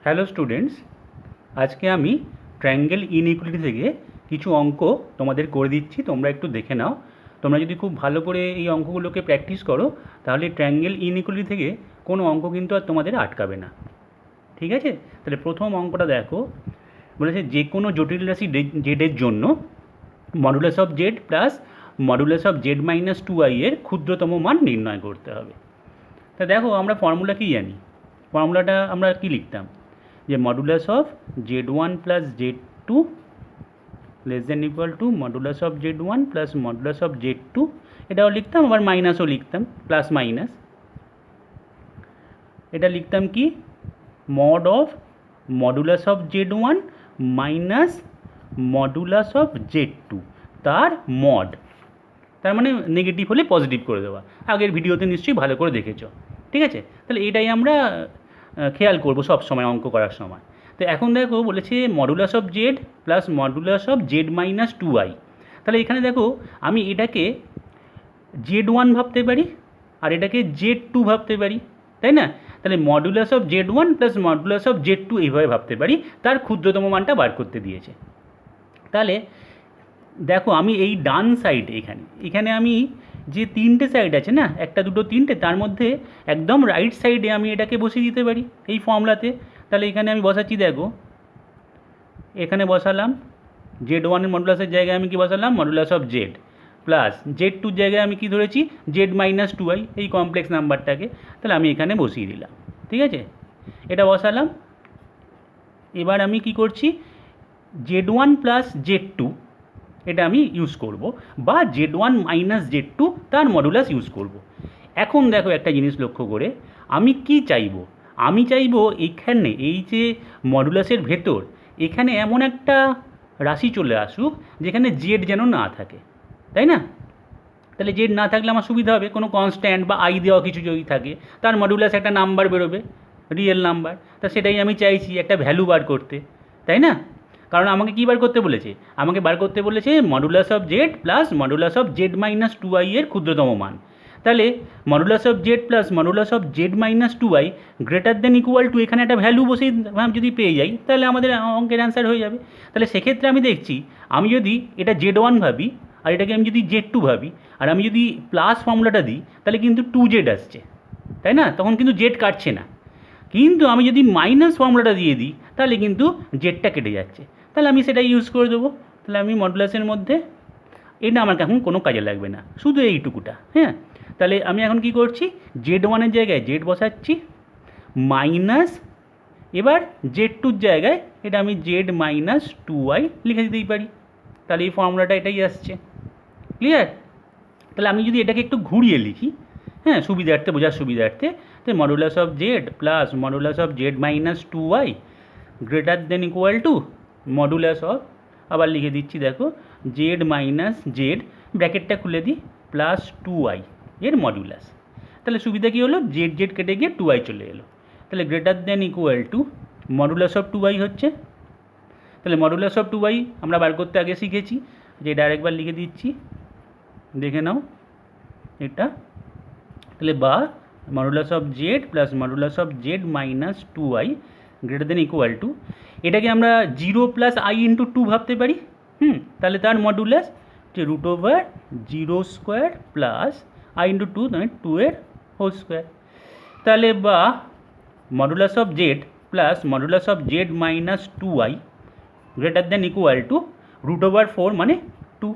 Hello students, আজকে আমি triangle inequality থেকে কিছু অঙ্ক তোমাদের করে দিচ্ছি। তোমরা একটু দেখে নাও। তোমরা যদি খুব ভালো করে এই অঙ্কগুলোকে প্র্যাকটিস করো তাহলে ট্রায়াঙ্গেল ইনইকুয়ালিটি থেকে কোনো অঙ্ক কিন্তু আর তোমাদের আটকাবে না। ঠিক আছে? তাহলে প্রথম অঙ্কটা দেখো, বলেছে যে কোনো জটিল রাশি জেডের জন্য modulus of Z plus modulus of z minus 2i এর ক্ষুদ্রতম মান নির্ণয় করতে হবে। তা দেখো, আমরা ফর্মুলা কী জানি? ফর্মুলাটা আমরা কী লিখতাম? যে modulus of Z one plus Z two less than equal to modulus of Z one plus modulus of z two, এটাও লিখতাম, আবার মাইনাসও লিখতাম, প্লাস মাইনাস। এটা লিখতাম কি? Mod of modulus of Z one minus modulus of z two, তার mod, তার মানে নেগেটিভ হলে পজিটিভ করে দেওয়া। আগের ভিডিওতে নিশ্চয়ই ভালো করে দেখেছো। ঠিক আছে? তাহলে এটাই আমরা খেয়াল করবো সব সময় অঙ্ক করার সময়। তো এখন দেখো, বলেছে modulus of Z plus modulus of z minus 2i। তাহলে এখানে দেখো, আমি এটাকে জেড ওয়ান ভাবতে পারি আর এটাকে জেড টু ভাবতে পারি, তাই না? তাহলে modulus of Z one plus modulus of z two এইভাবে ভাবতে পারি, তার ক্ষুদ্রতম মানটা বার করতে দিয়েছে। তাহলে দেখো, আমি এই ডান সাইড এখানে আমি যে তিনটে সাইড আছে না, একটা দুটো তিনটে, তার মধ্যে একদম রাইট সাইডে আমি এটাকে বসিয়ে দিতে পারি এই ফর্মুলাতে। তাহলে এখানে আমি বসাচ্ছি, দেখো এখানে বসালাম জেড ওয়ানের মডুলাসের জায়গায় আমি কি বসালাম? Modulus of Z plus Z টুর জায়গায় আমি কি ধরেছি? জেড মাইনাস 2i, এই কমপ্লেক্স নাম্বারটাকে। তাহলে আমি এখানে বসিয়ে দিলাম। ঠিক আছে? এটা বসালাম। এবার আমি কি করছি? Z one plus Z two এটা আমি ইউজ করব, বা z one minus z two তার মডুলাস ইউজ করব। এখন দেখো, একটা জিনিস লক্ষ্য করে আমি কি চাইবো? আমি চাইবো এখানে এই যে মডুলাসের ভেতর এখানে এমন একটা রাশি চলে আসুক যেখানে জেড যেন না থাকে, তাই না? তাহলে জেড না থাকলে আমার সুবিধা হবে, কোনো কনস্ট্যান্ট বা আই দেওয়া কিছু যদি থাকে, তার মডুলাস একটা নাম্বার বেরোবে, রিয়েল নাম্বার। তা সেটাই আমি চাইছি, একটা ভ্যালু বার করতে, তাই না? কারণ আমাকে কী বার করতে বলেছে? আমাকে বার করতে বলেছে modulus of Z plus modulus of z minus 2i এর ক্ষুদ্রতম মান। তাহলে modulus of Z plus modulus of z minus 2i greater than equal two, এখানে একটা ভ্যালু বসেই যদি পেয়ে যাই তাহলে আমাদের অঙ্কের অ্যান্সার হয়ে যাবে। তাহলে সেক্ষেত্রে আমি দেখছি, আমি যদি এটা জেড ওয়ান ভাবি আর এটাকে আমি যদি জেড টু ভাবি, আর আমি যদি প্লাস ফর্মুলাটা দিই, তাহলে কিন্তু 2z আসছে, তাই না? তখন কিন্তু জেড কাটছে না। কিন্তু আমি যদি মাইনাস ফর্মুলাটা দিয়ে দিই তাহলে কিন্তু জেডটা কেটে যাচ্ছে। তাহলে আমি সেটা ইউজ করে দেবো। তাহলে আমি মডুলাসের মধ্যে, এটা আমার এখন কোনো কাজে লাগবে না, শুধু এইটুকুটা। হ্যাঁ, তাহলে আমি এখন কি করছি? জেড ওয়ানের জায়গায় জেড বসাচ্ছি, মাইনাস, এবার জেড টুর জায়গায় এটা আমি জেড মাইনাস 2i লিখে দিতেই পারি। তাহলে এই ফর্মুলাটা এটাই আসছে। ক্লিয়ার? তাহলে আমি যদি এটাকে একটু ঘুরিয়ে লিখি, হ্যাঁ, সুবিধার্থে, বোঝার সুবিধার্থে, তো modulus of Z plus modulus of z minus 2i greater than equal to modulus of, আবার লিখে দিচ্ছি, দেখো জেড মাইনাস জেড, ব্র্যাকেটটা খুলে দিই, প্লাস 2i এর মডুলাস। তাহলে সুবিধা কী হলো? জেড জেড কেটে গিয়ে 2i চলে এলো। তাহলে greater than equal to modulus of 2i হচ্ছে। তাহলে মডুলাস অফ 2i আমরা বার করতে আগে শিখেছি, যে এটা আরেকবার লিখে দিচ্ছি, দেখে নাও এটা। তাহলে বা modulus of Z plus modulus of z minus 2i greater than equal two, এটাকে আমরা 0 প্লাস i ইন্টু 2 ভাবতে পারি। তাহলে তার মডুলাস যে root over 0 square plus i into 2, মানে 2 এর হোল স্কোয়ার। তাহলে বা modulus of Z plus modulus of z minus 2i greater than equal to root over 4, মানে 2।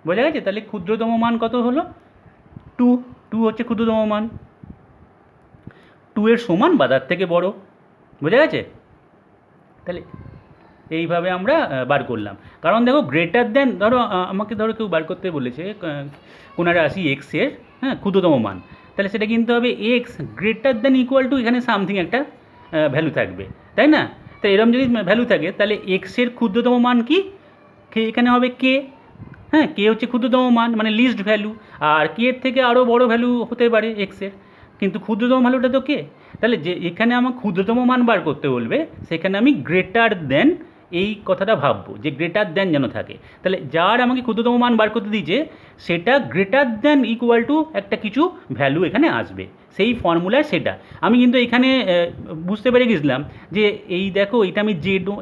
বোঝা গেছে? তাহলে ক্ষুদ্রতম মান কত হলো? 2। 2 হচ্ছে ক্ষুদ্রতম মান, 2 এর সমান বা তার থেকে বড়। বোঝা গেছে? তাহলে এইভাবে আমরা বার করলাম। কারণ দেখো, গ্রেটার দেন, আমাকে কেউ বার করতে বলেছে কোনো রাশি এক্সের, হ্যাঁ, ক্ষুদ্রতম মান, তাহলে সেটা কিন্তু হবে x greater than equal two, এখানে সামথিং একটা ভ্যালু থাকবে, তাই না? তো এরকম যদি ভ্যালু থাকে, তাহলে এক্সের ক্ষুদ্রতম মান কি? এখানে হবে কে। হ্যাঁ, কে হচ্ছে ক্ষুদ্রতম মান, মানে লিস্ট ভ্যালু, আর কে এর থেকে আরও বড় ভ্যালু হতে পারে এক্সের, কিন্তু ক্ষুদ্রতম ভ্যালুটা তো কে। তাহলে যে এখানে আমার ক্ষুদ্রতম মান বার করতে বলবে, সেখানে আমি গ্রেটার দেন এই কথাটা ভাববো যে গ্রেটার দ্যান যেন থাকে। তাহলে যার আমাকে ক্ষুদ্রতম মান বার করতে দিয়েছে সেটা গ্রেটার দ্যান ইকুয়াল টু একটা কিছু ভ্যালু এখানে আসবে, সেই ফর্মুলায় সেটা। আমি কিন্তু এখানে বুঝতে পেরে গেছিলাম যে এই দেখো এটা আমি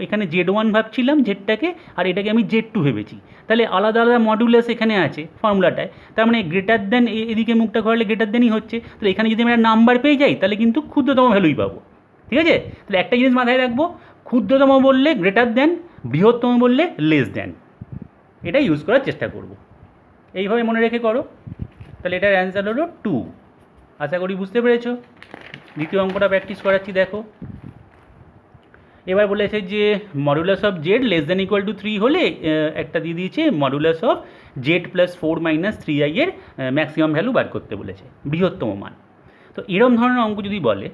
এখানে Z1 ভাবছিলাম জেডটাকে, আর এটাকে আমি Z2 ভেবেছি। তাহলে আলাদা আলাদা মডুলাস এখানে আছে ফর্মুলাটায়, তার মানে গ্রেটার দ্যান এদিকে মুখটা ঘোরালে গ্রেটার দ্যানই হচ্ছে। তাহলে এখানে যদি আমি একটা নাম্বার পেয়ে যাই তাহলে কিন্তু ক্ষুদ্রতম ভ্যালুই পাবো। ঠিক আছে, তাহলে একটা জিনিস মাথায় রাখবো, ক্ষুদ্রতম বললে গ্রেটার দ্যান, বৃহত্তম বললে লেস দ্যান, এটা ইউজ করার চেষ্টা করব। এইভাবে মনে রেখে করো। তাহলে এটার অ্যান্সার হলো 2। আশা করি বুঝতে পেরেছো। দ্বিতীয় অঙ্কটা প্র্যাকটিস করাচ্ছি, দেখো। এবার বলেছে যে modulus of Z less than equal two 3 হলে একটা দিয়ে দিয়েছে modulus of Z plus 4 minus 3i এর ম্যাক্সিমাম ভ্যালু বার করতে বলেছে, বৃহত্তম মান। তো এরম ধরনের অঙ্ক যদি বলে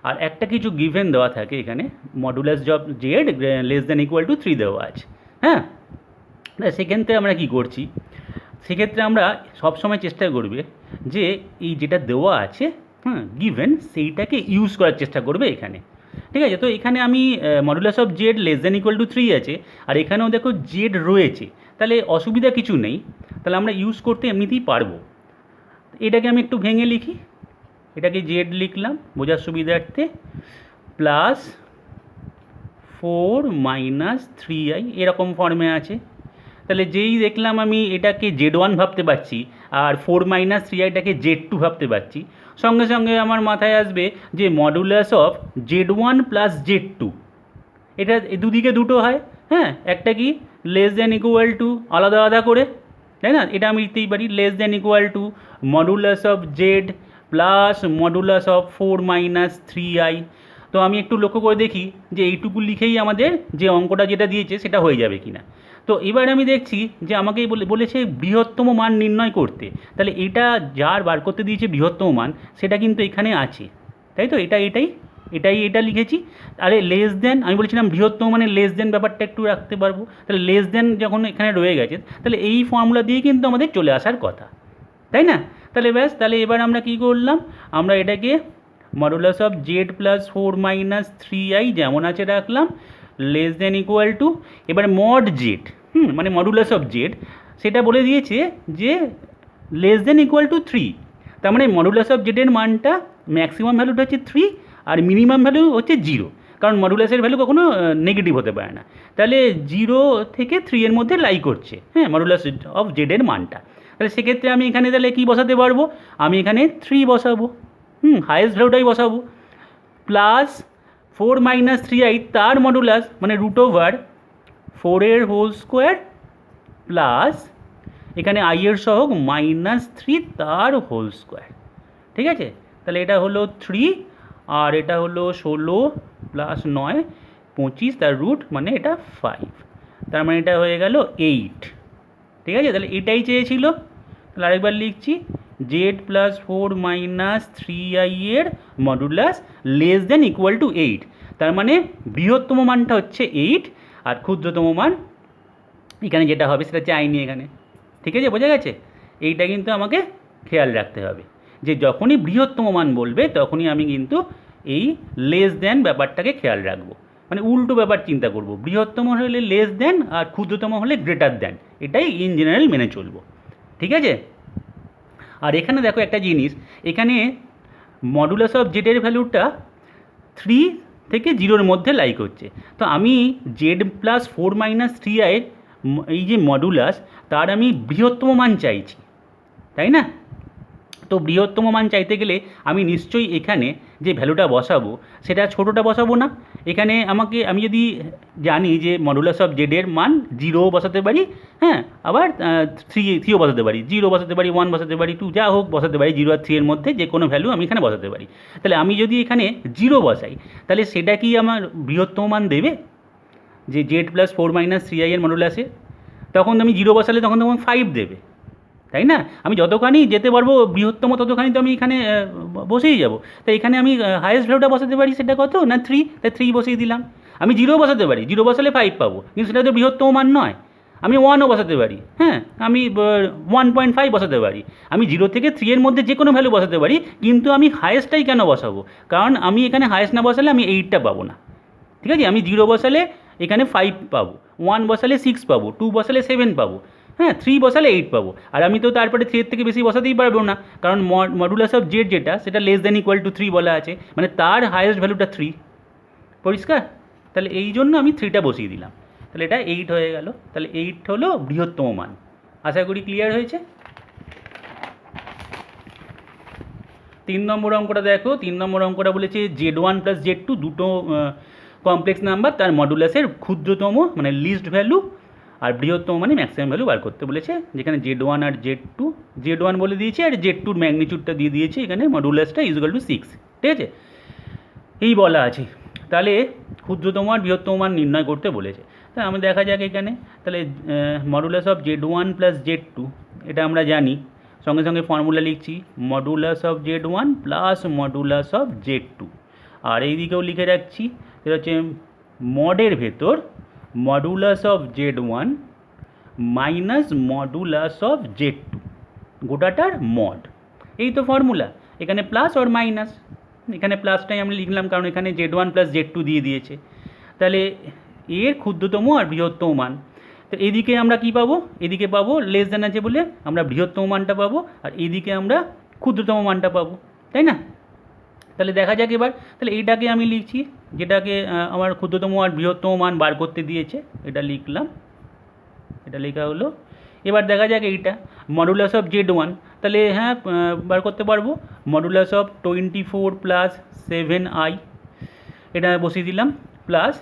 আর একটা কিছু গিভেন দেওয়া থাকে, এখানে modulus of Z less than equal two 3 দেওয়া আছে, হ্যাঁ, সেক্ষেত্রে আমরা কী করছি, সেক্ষেত্রে আমরা সবসময় চেষ্টা করবে যে এই যেটা দেওয়া আছে, হ্যাঁ, গিভেন, সেইটাকে ইউজ করার চেষ্টা করবে এখানে। ঠিক আছে, তো এখানে আমি modulus of Z less than equal two 3 আছে, আর এখানেও দেখো জেড রয়েছে, তাহলে অসুবিধা কিছু নেই, তাহলে আমরা ইউজ করতে এমনিতেই পারবো। এটাকে আমি একটু ভেঙে লিখি, এটাকে জেড লিখলাম বোঝার সুবিধার্থে, প্লাস 4 মাইনাস 3i এরকম ফর্মে আছে। তাহলে যেই দেখলাম আমি এটাকে Z1 ভাবতে পারছি আর 4 মাইনাস 3iটাকে Z2 ভাবতে পারছি, সঙ্গে সঙ্গে আমার মাথায় আসবে যে modulus of Z1 plus Z2, এটা দুদিকে দুটো হয়, হ্যাঁ, একটা কি লেস দ্যান ইকুয়াল টু আলাদা আলাদা করে, তাই না, এটা আমি লিখতেই পারি less than equal to modulus of Z plus modulus of 4 minus 3i। তো আমি একটু লক্ষ্য করে দেখি যে এইটুকু লিখেই আমাদের যে অঙ্কটা যেটা দিয়েছে সেটা হয়ে যাবে কিনা। তো এবার আমি দেখছি যে আমাকে বলেছে বৃহত্তম মান নির্ণয় করতে, তাহলে এটা যার বার করতে দিয়েছে বৃহত্তম মান সেটা কিন্তু এখানে আছে, তাই তো, এটা লিখেছি। আরে লেস দেন, আমি বলেছিলাম বৃহত্তম মানে লেস দেন ব্যাপারটা একটু রাখতে পারবো, তাহলে লেস দেন যখন এখানে রয়ে গেছে তাহলে এই ফর্মুলা দিয়ে কিন্তু আমাদের চলে আসার কথা, তাই না। তাহলে ব্যাস, তাহলে এবার আমরা কী করলাম, আমরা এটাকে modulus of Z plus 4 minus 3i যেমন আছে রাখলাম, লেস দেন ইকুয়াল টু, এবার মড জেড, মানে মডুলাস অফ জেড সেটা বলে দিয়েছে যে লেস দেন ইকুয়াল টু 3, তার মানে মডুলাস অফ জেডের মানটা ম্যাক্সিমাম ভ্যালুটা হচ্ছে 3 আর মিনিমাম ভ্যালু হচ্ছে 0, কারণ মডুলাসের ভ্যালু কখনো নেগেটিভ হতে পারে না। তাহলে 0 থেকে 3 এর মধ্যে লাই করছে, হ্যাঁ, মডুলাস অফ জেডের মানটা। তাহলে সেক্ষেত্রে আমি এখানে তাহলে কী বসাতে পারবো, আমি এখানে 3 বসাবো, হায়েস্ট ভ্যালুটাই বসাবো, প্লাস 4 মাইনাস 3i তার মডুলাস মানে রুট ওভার 4 এর হোল স্কোয়ার প্লাস এখানে i এর সহগ মাইনাস 3 তার হোল স্কোয়ার। ঠিক আছে, তাহলে এটা হলো 3 আর এটা হলো 16 প্লাস 9 25 তার রুট মানে এটা 5, তার মানে এটা হয়ে গেল 8। ঠিক আছে, তাহলে এটাই চেয়েছিল। তাহলে আরেকবার লিখছি, জেড প্লাস 4 মাইনাস 3i এর modulus less than equal two 8, তার মানে বৃহত্তম মানটা হচ্ছে 8 আর ক্ষুদ্রতম মান এখানে যেটা হবে সেটা চাইনি এখানে। ঠিক আছে, বোঝা গেছে। এইটা কিন্তু আমাকে খেয়াল রাখতে হবে যে যখনই বৃহত্তম মান বলবে তখনই আমি কিন্তু এই লেস দেন ব্যাপারটাকে খেয়াল রাখবো, মানে উল্টো ব্যাপার চিন্তা করব, বৃহত্তম হলে লেস দেন আর ক্ষুদ্রতম হলে গ্রেটার দেন, এটাই ইন জেনারেল মেনে চলবো। ঠিক আছে, আর এখানে দেখো একটা জিনিস, এখানে মডুলাস অফ জেডের ভ্যালুটা 3 থেকে 0-র মধ্যে লাই করছে, তো আমি জেড প্লাস 4 মাইনাস 3i এই যে মডুলাস তার আমি বৃহত্তম মান চাইছি, তাই না। তো বৃহত্তম মান চাইতে গেলে আমি নিশ্চয়ই এখানে যে ভ্যালুটা বসাবো সেটা ছোটোটা বসাবো না। এখানে আমি যদি জানি যে মডুলাস অফ জেডের মান 0 বসাতে পারি, হ্যাঁ, আবার 3ও বসাতে পারি, 0 বসাতে পারি, 1 বসাতে পারি, 2 যা হোক বসাতে পারি, 0 আর 3 এর মধ্যে যে কোনো ভ্যালু আমি এখানে বসাতে পারি। তাহলে আমি যদি এখানে 0 বসাই তাহলে সেটা কি আমার বৃহত্তম মান দেবে, যে জেড প্লাস 4 মাইনাস 3i এর মডুলাসে? তখন আমি 0 বসালে তখন 5 দেবে, তাই না। আমি যতখানি যেতে পারবো বৃহত্তম ততখানি তো আমি এখানে বসেই যাব। তাই এখানে আমি হায়েস্ট ভ্যালুটা বসাতে পারি, সেটা কত না 3, তাই 3 বসিয়ে দিলাম। আমি 0 বসাতে পারি, 0 বসালে 5 পাবো, কিন্তু সেটা তো বৃহত্তম মান নয়। আমি 1ও বসাতে পারি, হ্যাঁ, আমি 1.5 বসাতে পারি, আমি 0 থেকে 3 এর মধ্যে যে কোনো ভ্যালু বসাতে পারি, কিন্তু আমি হায়েস্টটাই কেন বসাবো? কারণ আমি এখানে হায়েস্ট না বসালে আমি 8টা পাবো না। ঠিক আছে, আমি 0 বসালে এখানে 5 পাবো, 1 বসালে 6 পাবো, 2 বসালে 7 পাবো, হ্যাঁ 3 বসালে 8 পাবো। আর আমি তো তারপরে 3 এর থেকে বেশি বসাতেই পারবো না, কারণ মডুলাস অফ জেড যেটা সেটা লেস দ্যান ইকুয়াল টু 3 বলা আছে, মানে তার হায়েস্ট ভ্যালুটা 3। পরিষ্কার? তাহলে এই জন্য আমি 3টা বসিয়ে দিলাম, তাহলে এটা 8 হয়ে গেল। তাহলে 8 হলো বৃহত্তম মান। আশা করি ক্লিয়ার হয়েছে। 3 নম্বর অঙ্কটা দেখো। 3 নম্বর অঙ্কটা বলেছে Z1 প্লাস Z2 দুটো কমপ্লেক্স নাম্বার, তার মডুলাসের ক্ষুদ্রতম মানে লিস্ট ভ্যালু আর বৃহত্তম মানে ম্যাক্সিমাম ভ্যালু বার করতে বলেছে, যেখানে Z1 আর Z2, Z1 বলে দিয়েছে আর Z2 এর ম্যাগনিটিউডটা দিয়ে দিয়েছে, এখানে মডুলাসটা ইকুয়াল টু 6, ঠিক আছে, এই বলা আছে। তাহলে ক্ষুদ্রতম আর বৃহত্তম মান নির্ণয় করতে বলেছে। তাহলে আমি দেখা যাক এখানে, তাহলে modulus of Z1 plus Z2 এটা আমরা জানি, সঙ্গে সঙ্গে ফর্মুলা লিখছি modulus of Z1 plus modulus of Z2, আর এই দিকেও লিখে রাখছি সেটা হচ্ছে মডের ভেতর modulus of Z1 minus modulus of Z2, গোটাটার মড। এই তো ফর্মুলা, এখানে প্লাস আর মাইনাস, এখানে প্লাসটাই আমি লিখলাম কারণ এখানে Z1 প্লাস Z2 দিয়ে দিয়েছে। তাহলে এর ক্ষুদ্রতম আর বৃহত্তম মান, তো এদিকে আমরা কি পাবো, এদিকে পাবো লেস দ্যান আছে বলে আমরা বৃহত্তম মানটা পাবো, আর এদিকে আমরা ক্ষুদ্রতম মানটা পাবো, তাই না? তাহলে দেখা যাক এবার, তাহলে এইটাকে আমি লিখছি যেটাকে আমার ক্ষুদ্রতম আর বৃহত্তম মান বার করতে দিয়েছে, এটা লিখলাম, এটা লেখা হলো। এবার দেখা যাক এইটা মডুলাস অফ Z1, তাহলে হ্যাঁ বার করতে পারবো মডুলাস অফ 24 প্লাস 7i, এটা বসিয়ে দিলাম, প্লাস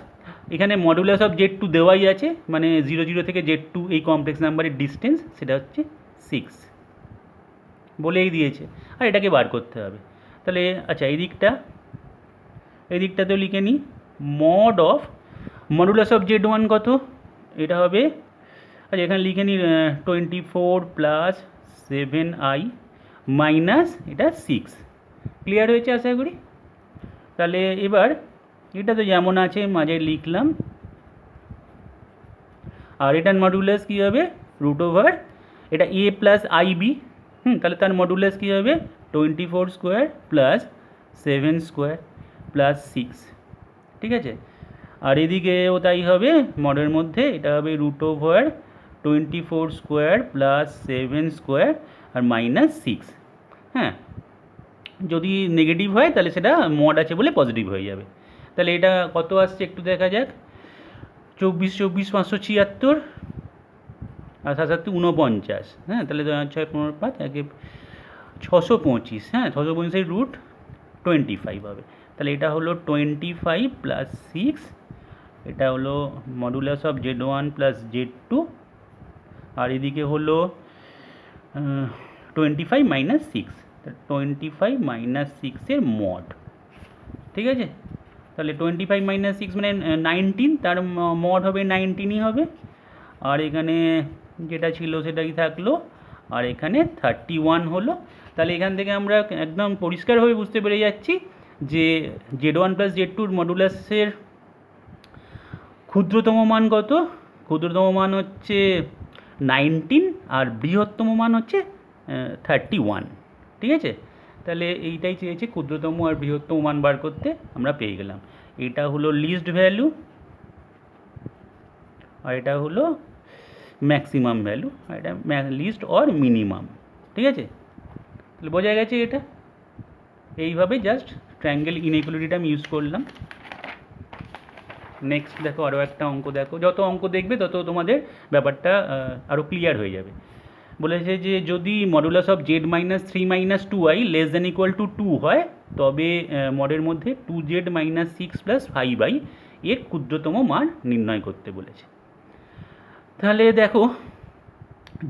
এখানে মডুলাস অফ Z2 দেওয়াই আছে, মানে 0 0 থেকে Z2 এই কমপ্লেক্স নাম্বারের ডিস্টেন্স সেটা হচ্ছে 6 বলেই দিয়েছে, আর এটাকে বার করতে হবে। তাহলে আচ্ছা এই দিকটাতেও লিখে নিই, mod of modulus of Z1 কত, এটা হবে, আচ্ছা এখানে লিখে নিই 24 প্লাস 7i মাইনাস এটা 6। ক্লিয়ার হয়েছে আশা করি। তাহলে এবার এটা তো যেমন আছে মাঝে লিখলাম, আর এটার মডুলাস কী হবে রুট ওভার এটা a প্লাস IB, তাহলে তার মডুলাস কী হবে 24 স্কোয়ার প্লাস 7 স্কোয়ার প্লাস 6, ঠিক আছে। আর এদিকেও তাই হবে, মডের মধ্যে এটা হবে root over 24 square plus 7 square আর মাইনাস 6, হ্যাঁ যদি নেগেটিভ হয় তাহলে সেটা মড আছে বলে পজিটিভ হয়ে যাবে। তাহলে এটা কত আসছে একটু দেখা যাক, 24 24 576 আর 7 7 49, হ্যাঁ তাহলে 6 15 5 একে 625, হ্যাঁ 625 রুট 25 হবে। তাহলে এটা হলো 25 প্লাস 6, এটা হলো modulus of Z1 plus Z2, আর এদিকে হলো 25 মাইনাস 6, 25 মাইনাস 6 মড, ঠিক আছে। তাহলে 25 মাইনাস 6 মানে 19, তার মড হবে 19ই হবে, আর এখানে যেটা ছিল সেটাই থাকলো, আর এখানে 31 হলো। তাহলে এখান থেকে আমরা একদম পরিষ্কারভাবে বুঝতে পেরে যাচ্ছি যে Z1 প্লাস Z2 মডুলাসের ক্ষুদ্রতম মান কত, ক্ষুদ্রতম মান হচ্ছে 19 আর বৃহত্তম মান হচ্ছে 31, ঠিক আছে। তাহলে এইটাই চেয়েছে ক্ষুদ্রতম আর বৃহত্তম মান বার করতে, আমরা পেয়ে গেলাম। এটা হলো লিস্ট ভ্যালু আর এটা হলো ম্যাক্সিমাম ভ্যালু, আর এটা লিস্ট অর মিনিমাম, ঠিক আছে। তাহলে বোঝা গেছে এটা, এইভাবে জাস্ট ট্রায়াঙ্গেল ইনইকুয়ালিটিটা আমি ইউজ করলাম। নেক্সট দেখো আরও একটা অঙ্ক দেখো, যত অঙ্ক দেখবে তত তোমাদের ব্যাপারটা আরও ক্লিয়ার হয়ে যাবে। বলেছে যে যদি modulus of Z minus 3 minus 2i less than equal two 2 হয়, তবে মডের মধ্যে 2Z মাইনাস 6 প্লাস 5i এর ক্ষুদ্রতম মান নির্ণয় করতে বলেছে। তাহলে দেখো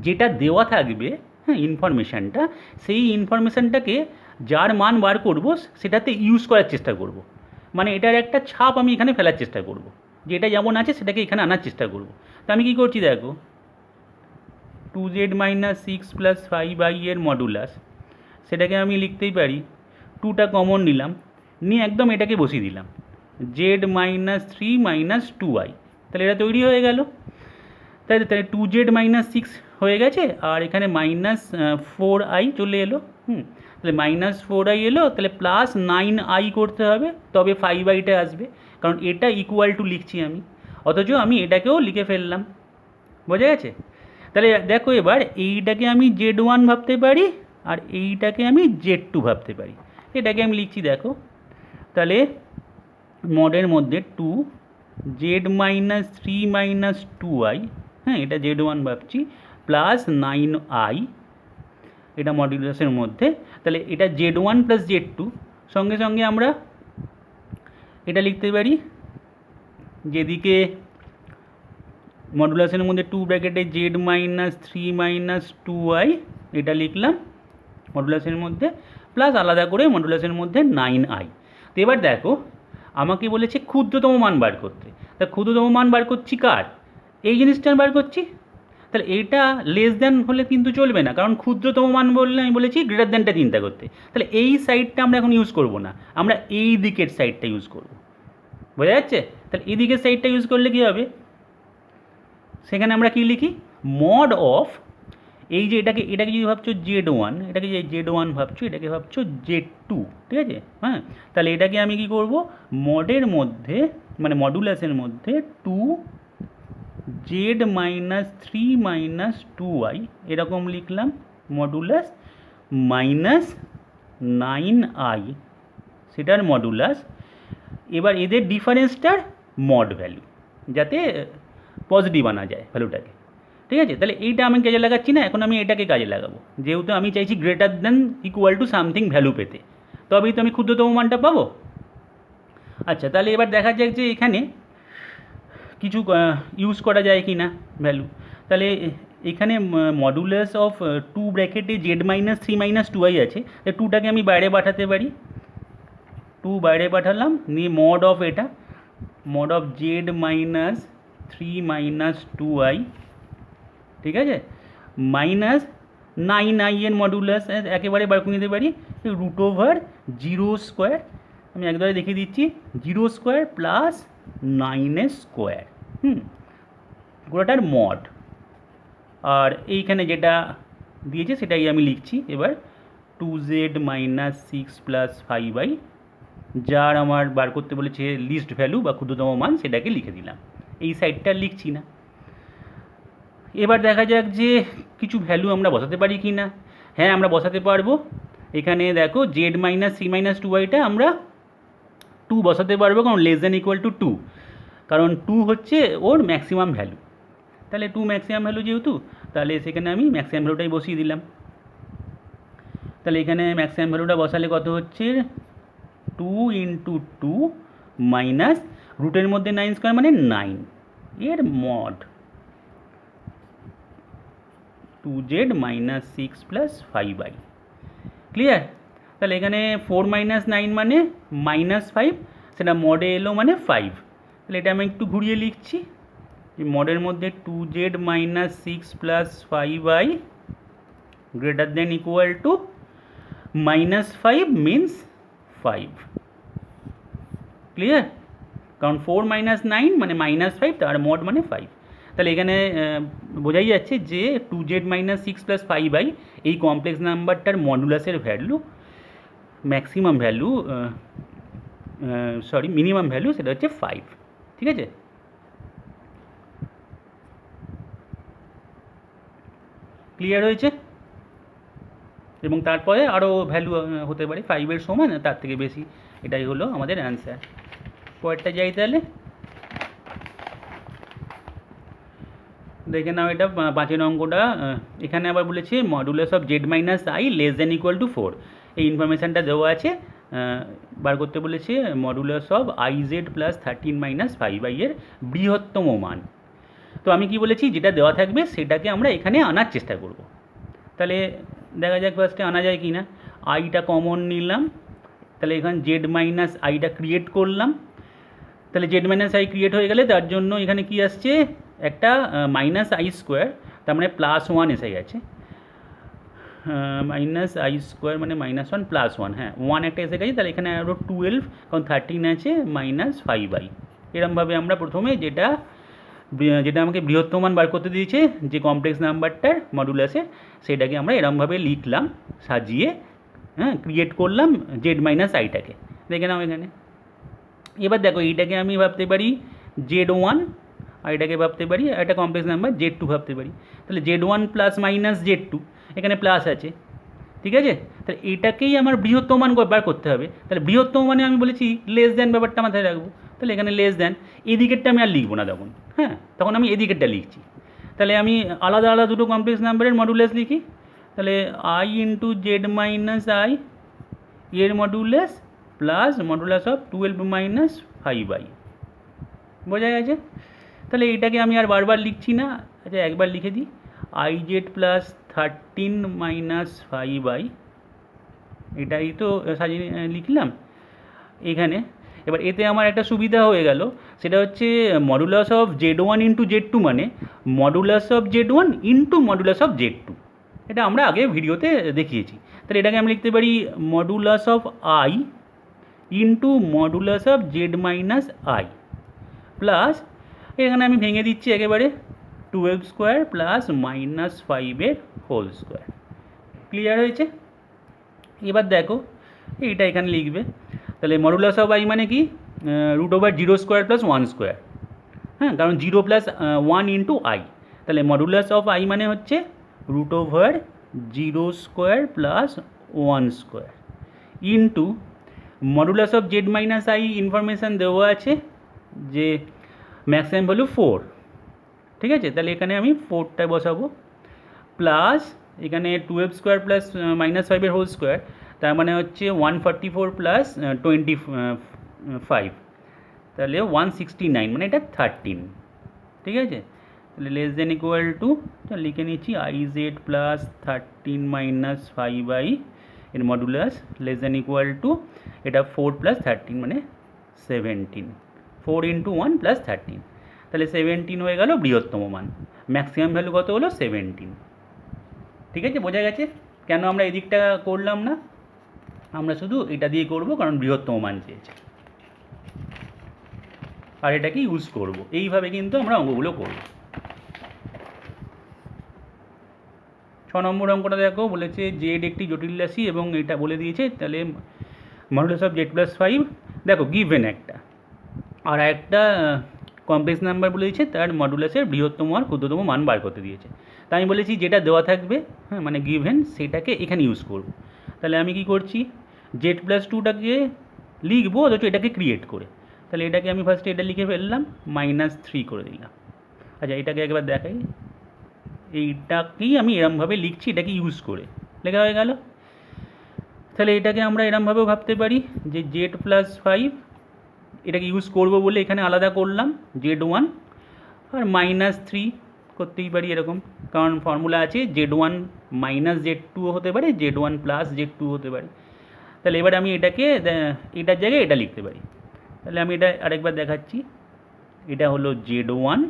যেটা দেওয়া থাকবে, হ্যাঁ ইনফরমেশানটা, সেই ইনফরমেশানটাকে যার মান বার করব সেটাতে ইউজ করার চেষ্টা করব, মানে এটার একটা ছাপ আমি এখানে ফেলার চেষ্টা করব, যে এটা যেমন আছে সেটাকে এখানে আনার চেষ্টা করব। তা আমি কী করছি দেখো, 2Z মাইনাস 6 প্লাস 5i এর মডুলাস, সেটাকে আমি লিখতেই পারি 2টা কমন নিলাম, নিয়ে একদম এটাকে বসিয়ে দিলাম Z মাইনাস 3 মাইনাস 2i, তাহলে এটা তৈরি হয়ে গেল। তাই তাহলে 2Z মাইনাস 6 হয়ে গেছে, আর এখানে মাইনাস 4i চলে এলো, তাহলে মাইনাস 4i এলো, তাহলে প্লাস 9i করতে হবে, তবে 5iটা আসবে, কারণ এটা ইকুয়াল টু লিখছি আমি, অথচ আমি এটাকেও লিখে ফেললাম। বোঝা গেছে? তাহলে দেখো এবার এইটাকে আমি Z1 ভাবতে পারি আর এইটাকে আমি Z2 ভাবতে পারি। এটাকে আমি লিখছি দেখো, তাহলে মডের মধ্যে 2Z-3-2i, হ্যাঁ এটা Z1 ভাবছি, প্লাস 9i, এটা মডুলাসের মধ্যে। তাহলে এটা Z1 প্লাস Z2, সঙ্গে সঙ্গে আমরা এটা লিখতে পারি, যেদিকে মডুলাসের মধ্যে 2 ব্র্যাকেটে Z-3-2i, এটা লিখলাম মডুলাসের মধ্যে, প্লাস আলাদা করে মডুলাসের মধ্যে 9i। তো এবার দেখো আমাকে বলেছে ক্ষুদ্রতম মান বার করতে, তা ক্ষুদ্রতম মান বার করছি কার? এই জিনিসটা বার করছি। তাহলে এইটা লেস দ্যান হলে কিন্তু চলবে না, কারণ ক্ষুদ্রতম মান বললে আমি বলেছি গ্রেটার দ্যানটা চিন্তা করতে। তাহলে এই সাইডটা আমরা এখন ইউজ করব না, আমরা এই দিকের সাইডটা ইউজ করব। বোঝা যাচ্ছে? তাহলে এই দিকের সাইডটা ইউজ করলে কী হবে, সেখানে আমরা কী লিখি, মড অফ, এই যে এটাকে যদি ভাবছো Z1, এটাকে যে Z1 ভাবছো, এটাকে ভাবছো Z2, ঠিক আছে? হ্যাঁ, তাহলে এটাকে আমি কি করব, মডের মধ্যে মানে মডুলাসের মধ্যে 2Z-3-2i এরকম লিখলাম, মডুলাস মাইনাস 9i সেটার মডুলাস। এবার এদের ডিফারেন্সটার মড ভ্যালু, যাতে পজিটিভ আনা যায় ভ্যালুটাকে, ঠিক আছে? তাহলে এইটা আমি কাজে লাগাচ্ছি না, এখন আমি এটাকে কাজে লাগাবো, যেহেতু আমি চাইছি greater than equal to something value পেতে, তবেই তো আমি ক্ষুদ্রতম মানটা পাবো। আচ্ছা, তাহলে এবার দেখা যাক যে এখানে কিছু ইউজ করা যায় কি না ভ্যালু। তাহলে এখানে মডুলাস অফ 2 ব্র্যাকেটে Z-3-2i আছে, তাই 2টাকে আমি বাইরে পাঠাতে পারি, 2 বাইরে পাঠালাম, নিয়ে মড অফ এটা, মড অফ Z-3-2i, ঠিক আছে, মাইনাস 9i এর মডুলাস একেবারে বার করে নিতে পারি, √0² আমি একবারে দেখিয়ে দিচ্ছি, 0² প্লাস 9² গোটাটার মড। আর এইখানে যেটা দিয়েছে সেটাই আমি লিখছি এবার, 2Z-6 প্লাস 5i, যার আমার বার করতে বলেছে লিস্ট ভ্যালু বা ক্ষুদ্রতম মান, সেটাকে লিখে দিলাম, এই সাইডটা লিখছি না। এবার দেখা যাক যে কিছু ভ্যালু আমরা বসাতে পারি কি না। হ্যাঁ, আমরা বসাতে পারবো। এখানে দেখো Z-3-2iটা আমরা 2 বসাতে পারবো, কারণ লেস দ্যান ইকুয়াল টু 2, কারণ 2 হচ্ছে ওর ম্যাক্সিমাম ভ্যালু। তাহলে 2 ম্যাক্সিমাম ভ্যালু যেহেতু, তাহলে সেখানে আমি ম্যাক্সিমাম ভ্যালুটাই বসিয়ে দিলাম। তাহলে এখানে ম্যাক্সিমাম ভ্যালুটা বসালে কত হচ্ছে, 2 × 2 মাইনাস রুটের মধ্যে 9² মানে 9 এর mod 2Z-6 plus 5i। Clear? তাহলে এখানে 4 - 9 মানে -5, সেটা মডে এলো মানে 5। তাহলে এটা আমি একটু ঘুরিয়ে লিখছি, যে মডের মধ্যে 2Z-6 plus 5i greater than equal two -5 means 5। Clear? কারণ 4 - 9 মানে -5, তার মড মানে 5। তাহলে এখানে বোঝাই যাচ্ছে যে 2Z-6 প্লাস 5i এই কমপ্লেক্স নাম্বারটার মডুলাসের value, maximum value, minimum value সেটা হচ্ছে 5। ঠিক আছে? ক্লিয়ার হয়েছে? এবং তারপরে আরও ভ্যালু হতে পারে 5-এর সমান, তার থেকে বেশি। এটাই হলো আমাদের অ্যান্সার। পরেরটা যাই তাহলে, দেখে নাও এটা 5-এর অঙ্কটা। এখানে আবার বলেছে modulus of Z-i less than equal two 4, এই ইনফরমেশানটা দেওয়া আছে। বার করতে বলেছে modulus of iz plus 13 - 5i এর বৃহত্তম মান। তো আমি কি বলেছি, যেটা দেওয়া থাকবে সেটাকে আমরা এখানে আনার চেষ্টা করব। তাহলে দেখা যাক ফার্স্টে আনা যায় কি না। আইটা কমন নিলাম, তাহলে এখানে Z-iটা ক্রিয়েট করলাম। তাহলে Z-i ক্রিয়েট হয়ে গেলে তার জন্য এখানে কি আসছে, একটা -i², তার মানে +1 এসে গেছে। -i² মানে -1 +1, হ্যাঁ 1 একটা এসে গেছে। তাহলে এখানে আরও 12, কারণ 13 আছে, -5i। এরমভাবে আমরা প্রথমে যেটা আমাকে বৃহত্তম মান বার করতে দিয়েছে, যে কমপ্লেক্স নাম্বারটার মডুলাসে, সেটাকে আমরা এরমভাবে লিখলাম সাজিয়ে, হ্যাঁ ক্রিয়েট করলাম Z-iটাকে। দেখে নাও এখানে। এবার দেখো এইটাকে আমি ভাবতে পারি Z1 আর এটাকে ভাবতে পারি একটা কমপ্লেক্স নাম্বার Z2 ভাবতে পারি। তাহলে Z1 প্লাস মাইনাস Z2, এখানে প্লাস আছে, ঠিক আছে? তাহলে এটাকেই আমার বৃহত্তম মান বার করতে হবে। তাহলে বৃহত্তম মানে আমি বলেছি লেস দ্যান ব্যাপারটা মাথায় রাখবো। তাহলে এখানে লেস দ্যান, এদিকেরটা আমি আর লিখবো না তখন, হ্যাঁ, তখন আমি এদিকেরটা লিখছি। তাহলে আমি আলাদা আলাদা দুটো কমপ্লেক্স নাম্বারের মডুলাস লিখি। তাহলে I into Z minus I এর modulus plus modulus of 12 minus 5i, বোঝা গেছে? তাহলে এটাকে আমি আর বারবার লিখছি না, আচ্ছা একবার লিখে দিই, IZ প্লাস 13 মাইনাস 5i, এটাই তো সাজিয়ে লিখলাম এখানে। এবার এতে আমার একটা সুবিধা হয়ে গেল, সেটা হচ্ছে modulus of Z1 into Z2 মানে modulus of Z1 into modulus of Z2, এটা আমরা আগে ভিডিওতে দেখিয়েছি। তাহলে এটাকে আমি লিখতে পারি modulus of I into modulus of Z minus i plus, এখানে আমি ভেঙে দিচ্ছি একেবারে 12 square plus minus 5 whole square. Clear হয়েছে? এবার দেখো এইটা এখানে লিখবে। তাহলে মডুলাস অফ আই মানে কি, root over 0 square plus 1 square, হ্যাঁ, কারণ 0 প্লাস 1 ইন্টু আই। তাহলে মডুলাস অফ আই মানে হচ্ছে root over 0 square plus 1 square into modulus of z minus i information দেওয়া আছে যে ম্যাক্সিমাম ভ্যালু 4, ঠিক আছে? তাহলে এখানে আমি 4টা বসাবো প্লাস এখানে 12 square plus minus 5 whole square, তার মানে হচ্ছে 144 প্লাস 25, তাহলে 169, মানে এটা 13, ঠিক আছে? তাহলে লেস দেন ইকুয়াল টু লিখে নিচ্ছি IZ প্লাস 13 মাইনাস 5i এর modulus less than equal two এটা 4 প্লাস 13 মানে 17, 4 ইন্টু 1 প্লাস 13, তাহলে 17 হয়ে গেল বৃহত্তম মান। ম্যাক্সিমাম ভ্যালু কত হলো? 17, ঠিক আছে? বোঝা গেছে কেন আমরা এদিকটা করলাম না, আমরা শুধু এটা দিয়ে করব কারণ বৃহত্তম মান চেয়েছে, আর এটাকে ইউজ করব। এইভাবে কিন্তু আমরা অঙ্কগুলো করব। 6 নম্বর অঙ্কটা দেখো, বলেছে জেড একটি জটিল রাশি এবং এটা বলে দিয়েছে তাহলে মডুলাস অফ জেড প্লাস 5, দেখো গিভেন একটা, আর একটা কমপ্লেক্স নাম্বার বলে দিয়েছে তার মডুলাসের বৃহত্তম আর ক্ষুদ্রতম মান বার করতে দিয়েছে। তাই আমি বলেছি যেটা দেওয়া থাকবে, হ্যাঁ, মানে গিভেন, সেটাকে এখানে ইউজ করব। তাহলে আমি কি করছি, জেড প্লাস 2টাকে লিখবো অথচ এটাকে ক্রিয়েট করে। তাহলে এটাকে আমি ফার্স্টে এটা লিখে ফেললাম, -3 করে দিলাম। আচ্ছা এটাকে একবার দেখাই, এইটাকেই আমি এরমভাবে লিখছি, এটাকে ইউজ করে লেখা হয়ে গেল। তাহলে এটাকে আমরা এরমভাবেও ভাবতে পারি যে জেড প্লাস 5, এটাকে ইউজ করব বলে এখানে আলাদা করলাম Z1, আর -3 করতেই পারি এরকম, কারণ ফর্মুলা আছে Z1 মাইনাস Z2 হতে পারে, Z1 প্লাস Z2 হতে পারে। তাহলে এবার আমি এটাকে এটার জায়গায় এটা লিখতে পারি। তাহলে আমি এটা আরেকবার দেখাচ্ছি, এটা হলো Z1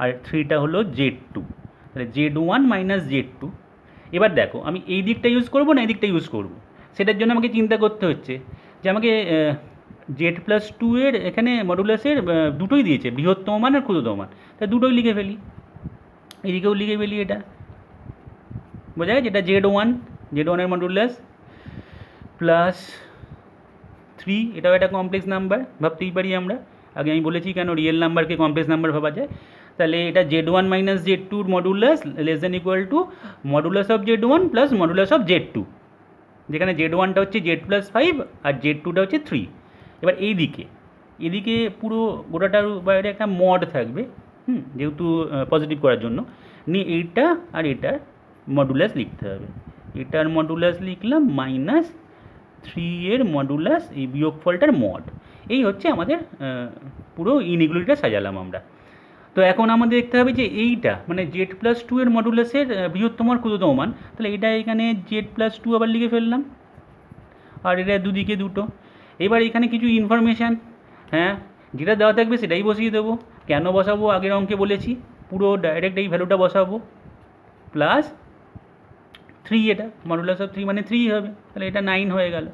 আর 3টা হলো Z2, তাহলে Z1 মাইনাস Z2। এবার দেখো আমি এই দিকটা ইউজ করবো না এই দিকটা ইউজ করব, সেটার জন্য আমাকে চিন্তা করতে হচ্ছে যে আমাকে জেড প্লাস 2 এর এখানে মডুলাসের দুটোই দিয়েছে, বৃহত্তম মান আর ক্ষুদ্রতম মান, তাই দুটোই লিখে ফেলি, এদিকেও লিখে ফেলি। এটা বোঝা গেছে, এটা Z1 এর মডুলাস প্লাস 3, এটাও একটা কমপ্লেক্স নাম্বার ভাবতেই পারি আমরা, আগে আমি বলেছি কেন রিয়েল নাম্বারকে কমপ্লেক্স নাম্বার ভাবা যায়। তাহলে এটা Z1 minus Z2 modulus less than equal to modulus of Z1 plus modulus of Z2, যেখানে Z1টা হচ্ছে Z প্লাস 5 আর Z2টা হচ্ছে 3। এবার এদিকে পুরো গোটাটার বাইরে একটা মড থাকবে, যেহেতু পজিটিভ করার জন্য নিয়ে এইটা আর এটার মডুলাস লিখতে হবে। এটার মডুলাস লিখলাম -3 এর মডুলাস, এই বিয়োগফলটার মড। এই হচ্ছে আমাদের পুরো ইনইকুয়ালিটিটা সাজালাম আমরা। তো এখন আমাদের দেখতে হবে যে এইটা মানে জেড প্লাস 2 এর মডুলাসের বৃহত্তম আর ক্ষুদ্রতম মান। তাহলে এটা এখানে জেড প্লাস 2 আবার লিখে ফেললাম, আর এটা দুদিকে দুটো। এবার এখানে কিছু ইনফরমেশান, হ্যাঁ, যেটা দেওয়া থাকবে সেটাই বসিয়ে দেবো। কেন বসাবো আগের অঙ্কে বলেছি, পুরো ডাইরেক্ট এই ভ্যালুটা বসাবো প্লাস 3, এটা মডুলাস অফ 3 মানে 3 হবে, তাহলে এটা 9 হয়ে গেল,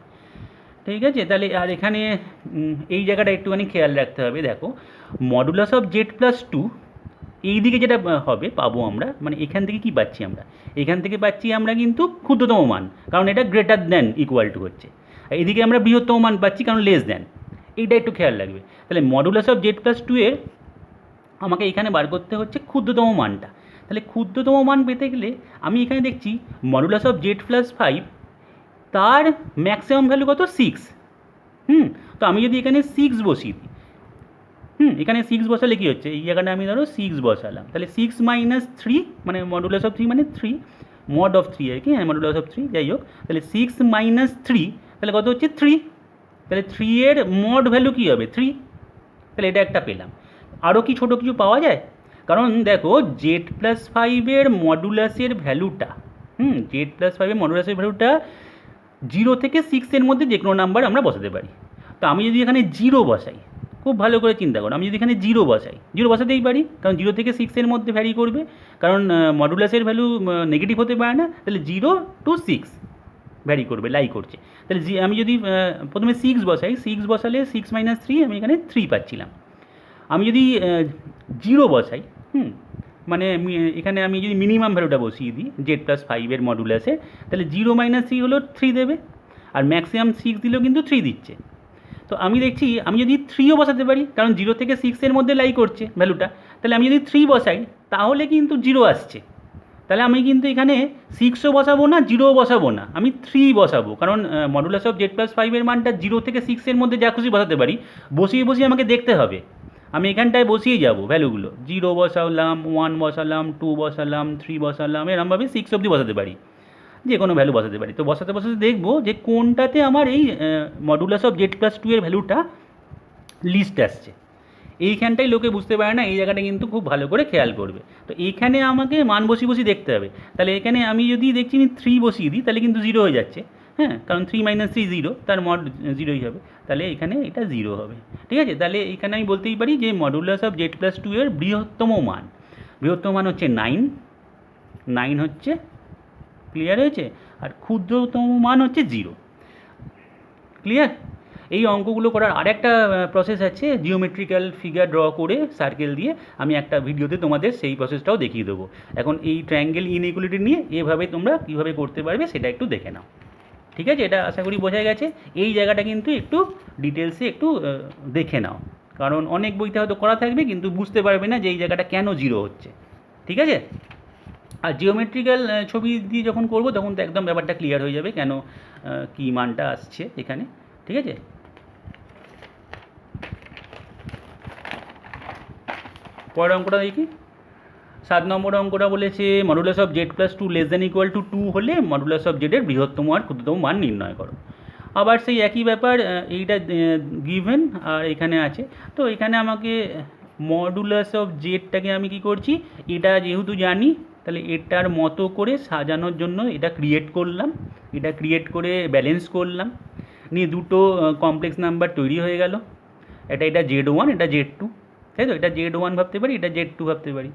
ঠিক আছে? তাহলে আর এখানে এই জায়গাটা একটুখানি খেয়াল রাখতে হবে। দেখো মডুলাস অফ জেড প্লাস 2 এই দিকে যেটা হবে পাবো আমরা, মানে এখান থেকে কি পাচ্ছি আমরা, এখান থেকে পাচ্ছি আমরা কিন্তু ক্ষুদ্রতম মান, কারণ এটা গ্রেটার দ্যান ইকুয়াল টু হচ্ছে, আর এদিকে আমরা বৃহত্তম মান পাচ্ছি কারণ লেস দ্যান, এইটা একটু খেয়াল রাখবে। তাহলে মডুলাস অফ জেড প্লাস 2 এর আমাকে এখানে বার করতে হচ্ছে ক্ষুদ্রতম মানটা। তাহলে ক্ষুদ্রতম মান পেতে গেলে আমি এখানে দেখছি modulus of Z plus five, তার ম্যাক্সিমাম ভ্যালু কত, সিক্স। তো আমি যদি এখানে সিক্স বসিয়ে দিই, এখানে সিক্স বসালে কী হচ্ছে, এই জায়গাটা আমি ধরো সিক্স বসালাম, তাহলে সিক্স মাইনাস থ্রি মানে মডুলাস অফ থ্রি মানে থ্রি, মড অফ থ্রি আর কি, হ্যাঁ মডুলাস অফ থ্রি যাই হোক, তাহলে সিক্স মাইনাস থ্রি তাহলে কত হচ্ছে থ্রি, তাহলে থ্রি এর মড ভ্যালু কী হবে, থ্রি। তাহলে এটা একটা পেলাম। আরও কি ছোটো কিছু পাওয়া যায়? কারণ দেখো জেড প্লাস ফাইভের মডুলাসের ভ্যালুটা, জেড প্লাস ফাইভের মডুলাসের ভ্যালুটা জিরো থেকে সিক্সের মধ্যে যে কোনো নাম্বার আমরা বসাতে পারি। তো আমি যদি এখানে জিরো বসাই, খুব ভালো করে চিন্তা করো, আমি যদি এখানে জিরো বসাই, জিরো বসাতেই পারি, কারণ জিরো থেকে সিক্সের মধ্যে ভ্যারি করবে, কারণ মডুলাসের ভ্যালু নেগেটিভ হতে পারে না, তাহলে জিরো টু সিক্স ভ্যারি করবে, লাই করছে। তাহলে আমি যদি প্রথমে সিক্স বসাই, সিক্স বসালে সিক্স মাইনাস থ্রি আমি এখানে থ্রি পাচ্ছিলাম। আমি যদি জিরো বসাই, মানে এখানে আমি যদি মিনিমাম ভ্যালুটা বসিয়ে দিই জেড প্লাস ফাইভের মডুলাসে, তাহলে জিরো মাইনাস থ্রি হলো থ্রি দেবে, আর ম্যাক্সিমাম সিক্স দিলেও কিন্তু থ্রি দিচ্ছে। তো আমি দেখছি আমি যদি থ্রিও বসাতে পারি, কারণ জিরো থেকে সিক্সের মধ্যে লাই করছে ভ্যালুটা, তাহলে আমি যদি থ্রি বসাই তাহলে কিন্তু জিরো আসছে। তাহলে আমি কিন্তু এখানে সিক্সও বসাবো না, জিরোও বসাবো না, আমি থ্রি বসাবো, কারণ মডুলাস অফ জেড প্লাস ফাইভের মানটা জিরো থেকে সিক্সের মধ্যে যা খুশি বসাতে পারি, বসিয়ে বসিয়ে আমাকে দেখতে হবে। আমি এখানটায় বসিয়ে যাব ভ্যালুগুলো, জিরো বসালাম, ওয়ান বসালাম, টু বসালাম, থ্রি বসালাম, এরমভাবে সিক্স অবধি বসাতে পারি, যে কোনো ভ্যালু বসাতে পারি। তো বসাতে বসাতে দেখবো যে কোনটাতে আমার এই modulus of Z plus two এর ভ্যালুটা লিস্ট আসছে। এইখানটাই লোকে বুঝতে পারে না, এই জায়গাটা কিন্তু খুব ভালো করে খেয়াল করবে। তো এইখানে আমাকে মান বসিয়ে বসিয়ে দেখতে হবে। তাহলে এখানে আমি যদি দেখছি আমি থ্রি বসিয়ে দিই, তাহলে কিন্তু জিরো হয়ে যাচ্ছে, হ্যাঁ, কারণ থ্রি মাইনাস থ্রি জিরো, তার মড জিরোই হবে, তাহলে এখানে এটা জিরো হবে। ঠিক আছে, তাহলে এখানে আমি বলতেই পারি যে modulus of Z plus two এর বৃহত্তম মান হচ্ছে নাইন, নাইন হচ্ছে, ক্লিয়ার হয়েছে, আর ক্ষুদ্রতম মান হচ্ছে জিরো। ক্লিয়ার? এই অঙ্কগুলো করার আরেকটা প্রসেস আছে, জিওমেট্রিক্যাল ফিগার ড্র করে সার্কেল দিয়ে, আমি একটা ভিডিওতে তোমাদের সেই প্রসেসটাও দেখিয়ে দেবো। এখন এই ট্রায়াঙ্গেল ইনইকুয়ালিটি নিয়ে এভাবে তোমরা কীভাবে করতে পারবে সেটা একটু দেখে নাও। ঠিক আছে, এটা আশা করি বোঝা গেছে। এই জায়গাটা কিন্তু একটু ডিটেলসে একটু দেখে নাও, কারণ অনেক বইতে হয়তো করা থাকবে কিন্তু বুঝতে পারবে না যে এই জায়গাটা কেন জিরো হচ্ছে। ঠিক আছে, আর জিওমেট্রিক্যাল ছবি দিয়ে যখন করবো তখন তো একদম ব্যাপারটা ক্লিয়ার হয়ে যাবে, কেন কী মানটা আসছে এখানে। ঠিক আছে, পরের অঙ্কটা দেখি। 7 নম্বর অঙ্কটা বলেছে modulus of Z plus two less than equal to two two modulus of জেডের বৃহত্তম আর ক্ষুদ্রতম মান নির্ণয় করো। আবার সেই একই ব্যাপার, এইটা গিভেন আর এখানে আছে। তো এখানে আমাকে মডুলাস অফ জেডটাকে আমি কি করছি, এটা যেহেতু জানি, তাহলে এটার মতো করে সাজানোর জন্য এটা ক্রিয়েট করলাম, এটা ক্রিয়েট করে ব্যালেন্স করলাম, নিয়ে দুটো কমপ্লেক্স নাম্বার তৈরি হয়ে গেল। এটা জেড ওয়ান, এটা জেড টু, তাই তো, এটা জেড ওয়ান ভাবতে পারি, এটা জেড টু ভাবতে পারি।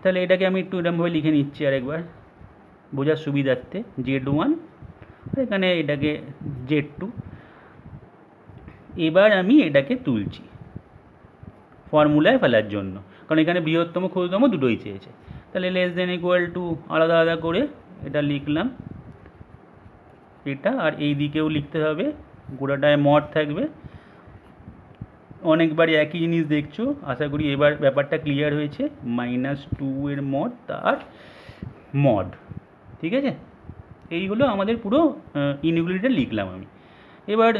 তাহলে এটাকে আমি একটু এরকমভাবে লিখে নিচ্ছি আরেকবার বোঝার সুবিধার্থে, জেড ওয়ান, এখানে এটাকে জেড টু। এবার আমি এটাকে তুলছি ফর্মুলায় ফেলার জন্য, কারণ এখানে বৃহত্তম ক্ষুদ্রতম দুটোই চেয়েছে। তাহলে লেস দেন ইকুয়াল টু আলাদা আলাদা করে এটা লিখলাম, এটা আর এই দিকেও লিখতে হবে, গোড়াটায় মড থাকবে। অনেকবার একই জিনিস দেখছো, আশা করি এবার ব্যাপারটা ক্লিয়ার হয়েছে। মাইনাস টু এর মড তার মড, ঠিক আছে, এই হলো আমাদের পুরো ইনইকুয়ালিটিটা লিখলাম আমি। এবার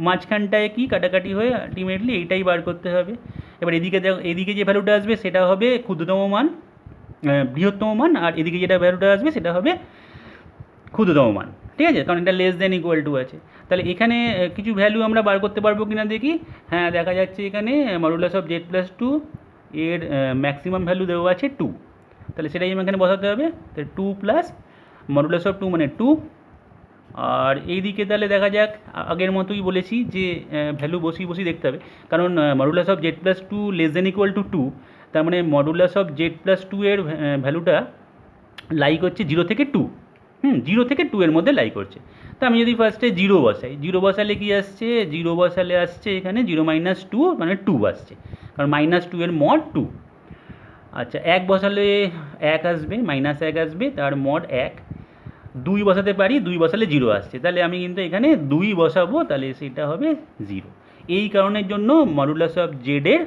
মাঝখানটায় কি কাটাকাটি হয়ে আলটিমেটলি এইটাই বার করতে হবে। এবার এদিকে যে ভ্যালুটা আসবে সেটা হবে ক্ষুদ্রতম মান, বৃহত্তম মান, আর এদিকে যেটা ভ্যালুটা আসবে সেটা হবে ক্ষুদ্রতম মান। ঠিক আছে, কারণ এটা লেস দেন ইকুয়াল টু আছে। তাহলে এখানে কিছু ভ্যালু আমরা বার করতে পারবো কিনা দেখি। হ্যাঁ, দেখা যাচ্ছে এখানে modulus of Z plus two এর ম্যাক্সিমাম ভ্যালু দেওয়া আছে টু, তাহলে সেটাই আমি এখানে বসাতে হবে। তাহলে two plus modulus of two মানে টু, আর এই দিকে তাহলে দেখা যাক, আগের মতোই বলেছি যে ভ্যালু বসিয়ে দেখতে হবে, কারণ modulus of Z plus two less than equal to two, তার মানে modulus of Z plus two এর ভ্যালুটা লাই করছে জিরো থেকে টু, জিরো থেকে টু এর মধ্যে লাই করছে। তো আমি যদি ফার্স্টে জিরো বসাই, জিরো বসালে কি আসছে, জিরো বসালে আসছে এখানে জিরো মাইনাস টু মানে টু আসছে, কারণ মাইনাস টু এর মড টু। আচ্ছা, এক বসালে এক আসবে, মাইনাস এক আসবে, তার মড এক। দুই বসাতে পারি, দুই বসালে জিরো আসছে, তাহলে আমি কিন্তু এখানে দুই বসাবো, তাহলে সেটা হবে জিরো। এই কারণের জন্য মডুলাস অফ জেডের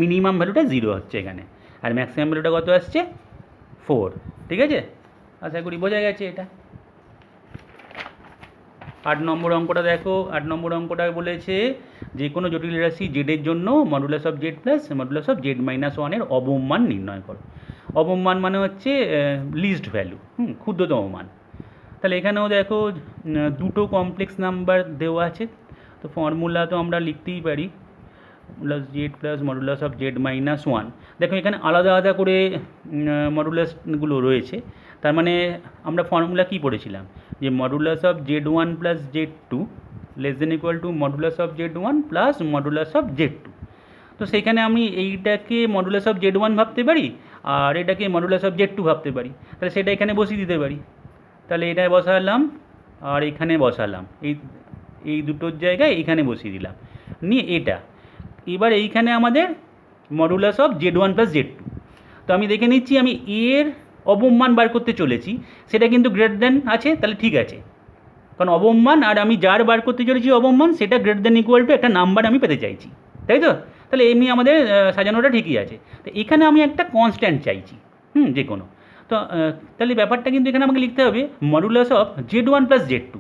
মিনিমাম ভ্যালুটা 0 হচ্ছে এখানে, আর ম্যাক্সিমাম ভ্যালুটা কত আসছে 4। ঠিক আছে, আশা করি বোঝা গেছে এটা। 8 নম্বর অঙ্কটা দেখো। 8 নম্বর অঙ্কটা বলেছে যে কোনো জটিল রাশি জেডের জন্য modulus of Z plus modulus of z minus ওয়ানের অবম মান নির্ণয় করো। অবম মান মানে হচ্ছে লিস্ট ভ্যালু, ক্ষুদ্রতম মান। তাহলে এখানেও দেখো দুটো কমপ্লেক্স নাম্বার দেওয়া আছে, তো ফর্মুলা তো আমরা লিখতেই পারি modulus Z plus modulus of z minus one. দেখো এখানে আলাদা আলাদা করে মডুলাসগুলো রয়েছে, তার মানে আমরা ফর্মুলা কী পড়েছিলাম যে modulus of Z one plus Z two less than equal to modulus of Z one plus modulus of z two. তো সেইখানে আমি এইটাকে মডুলাস অফ জেড ওয়ান ভাবতে পারি আর এটাকে মডুলাস অফ জেড টু ভাবতে পারি, তাহলে সেটা এখানে বসিয়ে দিতে পারি। তাহলে এটায় বসালাম আর এখানে বসালাম, এই দুটোর জায়গায় এইখানে বসিয়ে দিলাম, নিয়ে এটা এবার এইখানে আমাদের modulus of Z one plus Z two. তো আমি দেখে নিচ্ছি আমি এর অবমান বার করতে চলেছি, সেটা কিন্তু গ্রেটার দেন আছে, তাহলে ঠিক আছে, কারণ অবমান আর আমি যার বার করতে চলেছি অবমান সেটা গ্রেটার দেন ইকুয়াল টু একটা নাম্বার আমি পেতে চাইছি, তাই তো? তাহলে এমনি আমাদের সাজানোটা ঠিকই আছে। তো এখানে আমি একটা কনস্ট্যান্ট চাইছি, যে কোনো। তো তাহলে ব্যাপারটা কিন্তু এখানে আমাকে লিখতে হবে modulus of Z one plus Z two.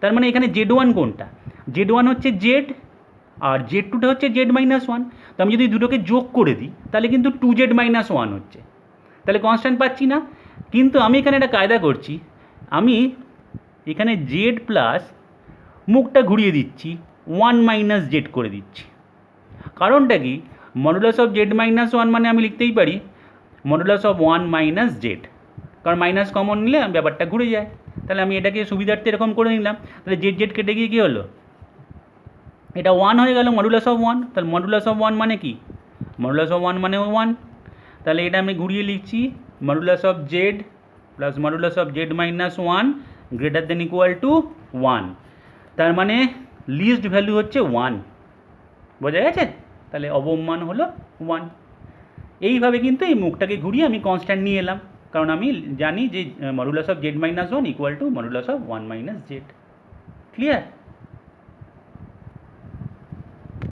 তার মানে এখানে জেড ওয়ান কোনটা? জেড ওয়ান হচ্ছে জেড আর জেড টুটা হচ্ছে জেড মাইনাস ওয়ান। তো আমি যদি দুটোকে যোগ করে দিই তাহলে কিন্তু টু জেড মাইনাস ওয়ান হচ্ছে, তাহলে কনস্ট্যান্ট পাচ্ছি না। কিন্তু আমি এখানে একটা কায়দা করছি, আমি এখানে জেড প্লাস মুখটা ঘুরিয়ে দিচ্ছি, ওয়ান মাইনাস জেড করে দিচ্ছি। কারণটা কি? Modulus of z minus one মানে আমি লিখতেই পারি modulus of one minus Z, কারণ মাইনাস কমন নিলে ব্যাপারটা ঘুরে যায়। তাহলে আমি এটাকে সুবিধার্থে এরকম করে নিলাম, তাহলে জেড জেড কেটে গিয়ে কী হলো, এটা ওয়ান হয়ে গেল মডুলাস অফ ওয়ান। তাহলে মডুলাস অফ ওয়ান মানে কি? মডুলাস অফ ওয়ান মানে ওয়ান। তাহলে এটা আমি ঘুরিয়ে লিখছি modulus of Z plus modulus of z minus one greater than equal two one. তার মানে লিস্ট ভ্যালু হচ্ছে ওয়ান, বোঝা গেছে? তাহলে অবমান হলো ওয়ান। এইভাবে কিন্তু এই মুখটাকে ঘুরিয়ে আমি কনস্ট্যান্ট নিয়ে এলাম, কারণ আমি জানি যে modulus of z minus one equal to modulus of one minus Z. Clear?